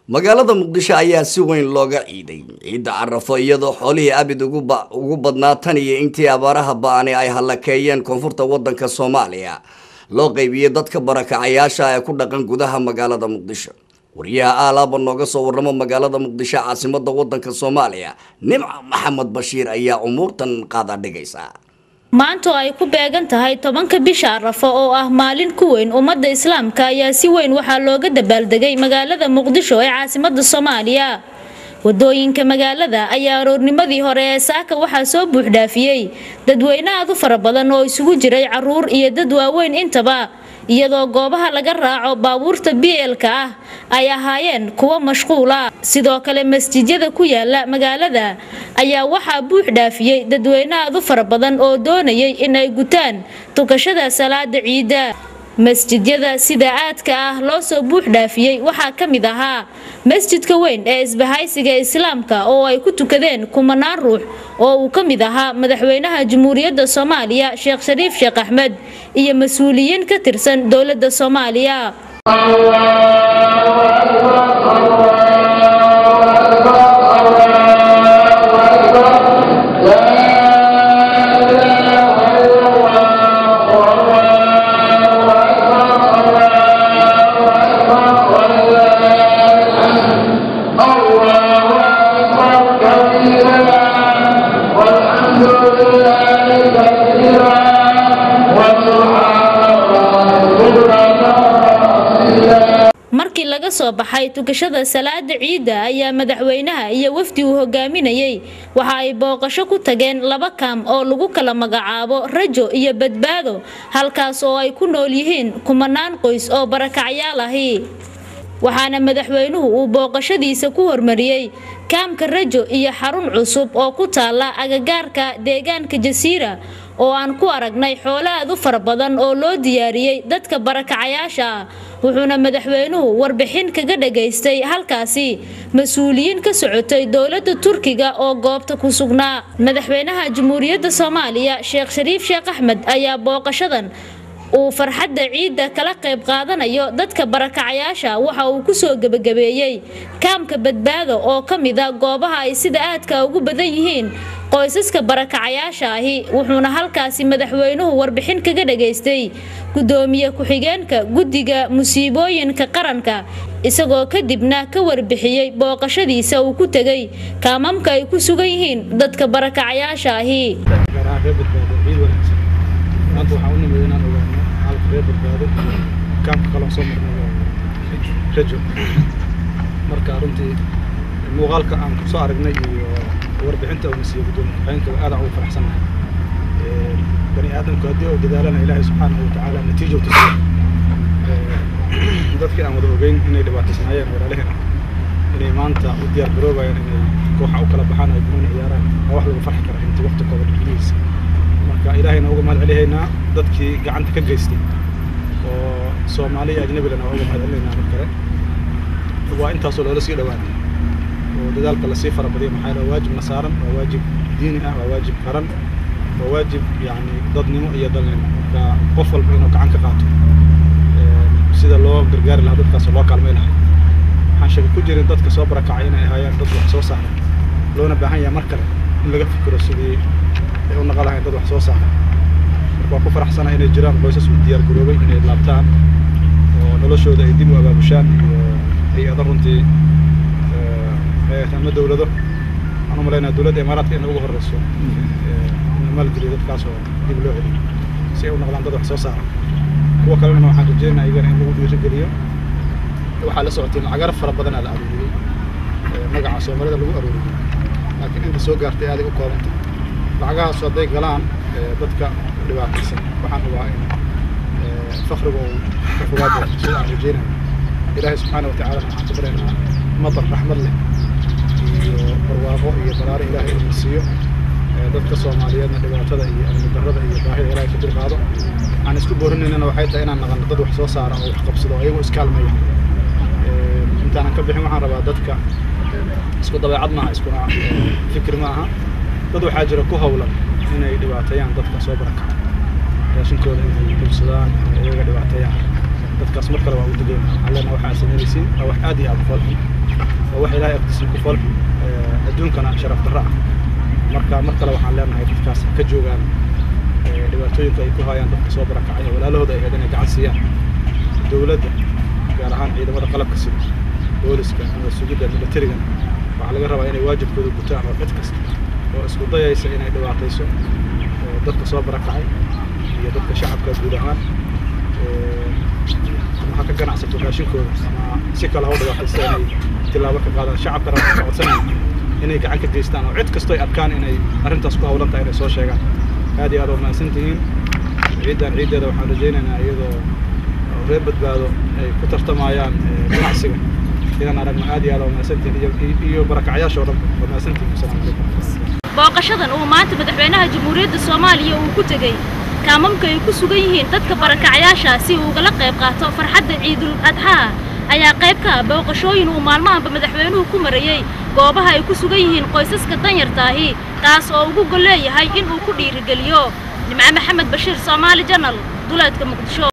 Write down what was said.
magaalada Muqdisho ayaa si weyn looga ciiday ciida Carafo iyadoo xoolihii abid ugu badnaa tan iyo intii abaaraha ba'ani ay halakeeyeen koonfurta wadanka Soomaaliya loo qaybiyay dadka barakacayaasha ee ku dhaqan gudaha magaalada Muqdisho. wariyaha Alaaba nooga soo warramo magaalada Muqdisho caasimadda wadanka Soomaaliya Nimca Maxamed Bashiir ayaa umuurtan qaada dhigaysa. maanta ay ku beegan tahay 10ka bisha Carafo oo ah maalin ku weyn ummadda Islaamka ayaa si weyn waxa looga dabaaldegay magaalada Muqdisho ee caasimadda Soomaaliya. wadooyinka magaalada ayaa aroornimadii hore ee saaka waxa soo buux dhaafiyay dadweyne aad u fara badan oo isugu jiray caruur iyo dad waaweyn intaba, iyadoo goobaha laga raaco baabuurta BL-ka ah ay ahaayeen kuwa mashquul ah. sidoo kale masjidada ku yaala magaalada ayaa waxa buux dhaafiyay dadweyne aad u fara badan oo doonayay inay gutaan tukashada salaada ciida. masjidada sida aadka ah loo soo buux dhaafiyay waxa kamid ahaa masjidka weyn ee isbahaysiga Islaamka oo ay ku tukadeen kumanaan ruux oo uu kamid ahaa madaxweynaha Jamhuuriyadda Soomaaliya Sheekh Shariif Sheekh Axmed iyo mas'uuliyiin ka tirsan dawladda Soomaaliya. markii laga soo baxay tukashada salaada ciida ayaa madaxweynaha iyo wafdi uu hogaaminayay waxa ay booqasho ku tageen laba kaam oo lagu kala magacaabo Rajo iyo Badbaado, halkaas oo ay ku nool yihiin kumanaan qoys oo barakacyaal ahi. waxaana madaxweynuhu uu booqashadiisa ku hormariyay kaamka Rajo iyo xarun cusub oo ku taala agagaarka deegaanka Jasiira oo aan ku aragnay xoolo aad u fara badan oo loo diyaariyay dadka barakacayaasha. wuxuuna madaxweynuhu warbixin kaga dhageystay halkaasi mas'uuliyiin ka socotay dawladda Turkiga oo goobta ku sugnaa. madaxweynaha Jamhuuriyadda Soomaaliya Sheekh Shariif Sheekh Axmed ayaa booqashadan uu farxadda ciida kala qayb qaadanayo dadka barakacayaasha waxa uu ku soo gabagabeeyay kaamka Badbaado oo kamid ah goobaha ay sida aadka ugu badan yihiin qoysaska barakacayaasha ahi. wuxuuna halkaasi madaxweynuhu warbixin kaga dhageystay gudoomiye ku-xigeenka guddiga musiibooyinka qaranka, isagoo kadibna ka warbixiyay booqashadiisa uu ku tagay kaamamka ay ku sugan yihiin dadka barakacayaasha ahi. Rajo marka runtii muuqaalka aan ku soo aragnay iyo warbixinta uu nasiib gudoomiyaha aad ugu faraxsanahay. bani aadamku hadii uu dadaalana Ilaahay subhanahu wa ta'ala natiijo u tusay. dadkii aan wada ogeyn inay dhibaataysanayeen walaalaheena inay maanta u diyaar garoobayaan inay koox u kala baxaan ay guuna ciyaaraan wax lagu farxi karo intii waqti kooban dhigaysa. marka Ilaahayna uga mahad celihaynaa dadkii gacanta ka geystay oo Soomaaliya ajnabina uga mahad celihaynaa markale. waa intaas oo loola sii dhawaaday oo dadaalka la sii farabadiyo maxay la waajib nasaaran waa waajib diini ah waa waajib qaran waa waajib yani dadnimo iyo dalnimo qof walba inuu gacan ka qaato sida loo gargaar lahaa dadkaas loo kaalmeyn lahaa. waxaan shaqo ku jirin dadka soo barakacay inay hayaan dad wax soo saaray loona baahan yahay markale in laga fikiro sidii ay u naqal lahayn dad wax soo saaray. marka ku faraxsanahay inay jiraan qoysas u diyaar garoobay inay laabtaan oo noloshooda ay dib u abaabushaan iyo hay'adaha runtii ama dawlado أنا ملانا دولة إمارات إنه هو الرئيس مال جريدة كاسو دي بلوعي سيئو نقلان ضد حساسة هو كلامنا مع حاجتين أيضا إنه هو بيرجليه وحال سعتين عقرب فربنا على الأرض مجا عصام مرد اللي هو أروري لكن إنت سوق عرتي هذه وقارنت العقار صدق غلان ضدك اللي بعد حسن وحن هو فخر وفواد سوء حاجتين إلهي سبحانه وتعالى اعتبرنا مطر رحمة الله barwaaqo iyo qaraar Ilaahay uu siiyo dadka Soomaaliyeedna dhibaatada iyo darrada iyo baahida Ilaahay ka dulqaado. aan isku boorinayna waxay tahay inaan naqan dad wax soo saara oo wax qabsado ayagu iskaalmeeyo. intaan ka bixin waxaan rabaa dadka isku dabeecad ma isku fikir ma aha dad waxa jira ku hawlan inay dhibaateeyaan dadka soo barakacay raashinkooda inay qabsadaan iyaga dhibaateeyaan dadkaas markale waa u digeen allana waxa sameeyay wax aad iyo aad u ووحي لا يقتسم كفل أدون كان شرف الرأى مركا لو حنا لنا هاي الكاس كجوجان dhibaatooyinka ay ku hayaan dadka soo barakacay walaalahooda ay hadana gacan siiyaan dawladda gaar ahaan ciidamada qalabka sida booliska ama sugidda militariga waxa laga rabaa inay waajibkooda gutaan oo cid kasta oo isku dayaysa inay dhibaatayso dadka soo barakacay iyo dadka shacabka guud ahaan waxa ka ganacsato raashinkooda ama si kale hawada waxay inay tilaabo ka qaadaan shacabka rabaa codsanaya inay gacan ka geystaan oo cid kasta ay arkaan inay arrintaas ku hawlan tahay inay soo sheegaan هذه أدوار ما سنتين عيدا وحنا رجينا أيضا غير بدبادو كتر تمايان معسكر إذا نرجع هذه أدوار ما سنتين بركة عياش وما سنتين السلام عليكم. booqashadan uu maanta madaxweynaha Jamhuuriyadda Soomaaliya uu ku tagay kaamamka ay ku sugan yihiin dadka barakacayaasha si uu uga qayb qaato farxadda Ciidul Adha ayaa qayb ka ah booqashooyin uu maalmahanba madaxweynuhu ku marayay goobaha ay ku sugan yihiin qoysaska danyarta ahi taas oo ugu goleeyahay in uu ku dhiirigeliyo Nimco Maxamed Bashiir Soomaali Channel duleedka Muqdisho.